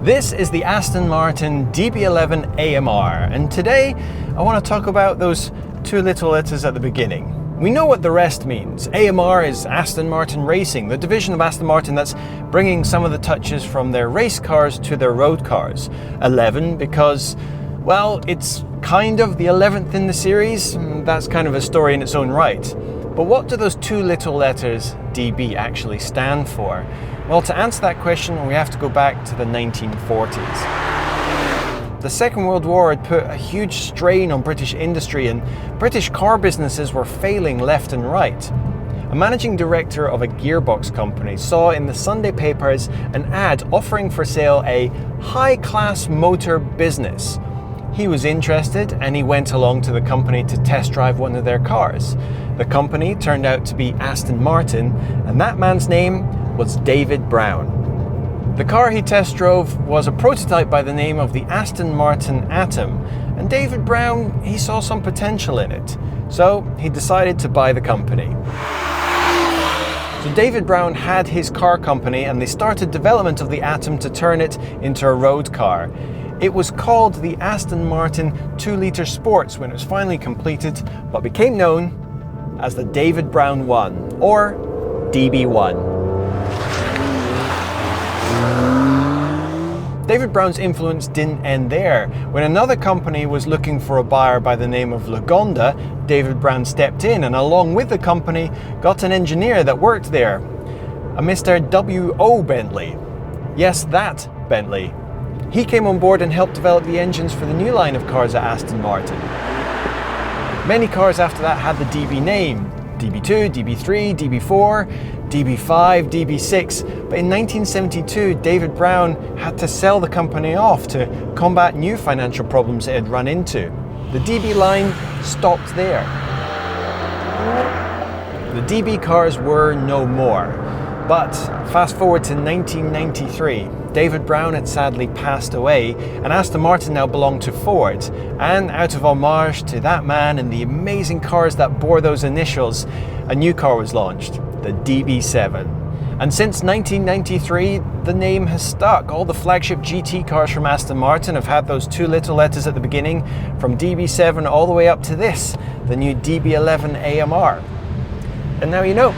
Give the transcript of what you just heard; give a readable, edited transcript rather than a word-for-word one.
This is the Aston Martin DB11 AMR, and today I want to talk about those two little letters at the beginning. We know what the rest means. AMR is Aston Martin Racing, the division of Aston Martin that's bringing some of the touches from their race cars to their road cars. 11 because, well, it's kind of the 11th in the series. That's kind of a story in its own right. But what do those two little letters DB actually stand for? Well, to answer that question, we have to go back to the 1940s. The Second World War had put a huge strain on British industry, and British car businesses were failing left and right. A managing director of a gearbox company saw in the Sunday papers an ad offering for sale a high-class motor business. He was interested and he went along to the company to test drive one of their cars. The company turned out to be Aston Martin, and that man's name was David Brown. The car he test drove was a prototype by the name of the Aston Martin Atom, and David Brown, he saw some potential in it, so he decided to buy the company. So David Brown had his car company and they started development of the Atom to turn it into a road car. It was called the Aston Martin 2-litre Sports when it was finally completed, but became known as the David Brown 1, or DB1. David Brown's influence didn't end there. When another company was looking for a buyer by the name of Lagonda, David Brown stepped in and along with the company got an engineer that worked there, a Mr. W.O. Bentley. Yes, that Bentley. He came on board and helped develop the engines for the new line of cars at Aston Martin. Many cars after that had the DB name: DB2, DB3, DB4, DB5, DB6, but in 1972 David Brown had to sell the company off to combat new financial problems it had run into. The DB line stopped there. The DB cars were no more, but fast forward to 1993, David Brown had sadly passed away and Aston Martin now belonged to Ford, and out of homage to that man and the amazing cars that bore those initials, a new car was launched, the DB7. And since 1993, the name has stuck. All the flagship GT cars from Aston Martin have had those two little letters at the beginning, from DB7 all the way up to this, the new DB11 AMR. And now you know.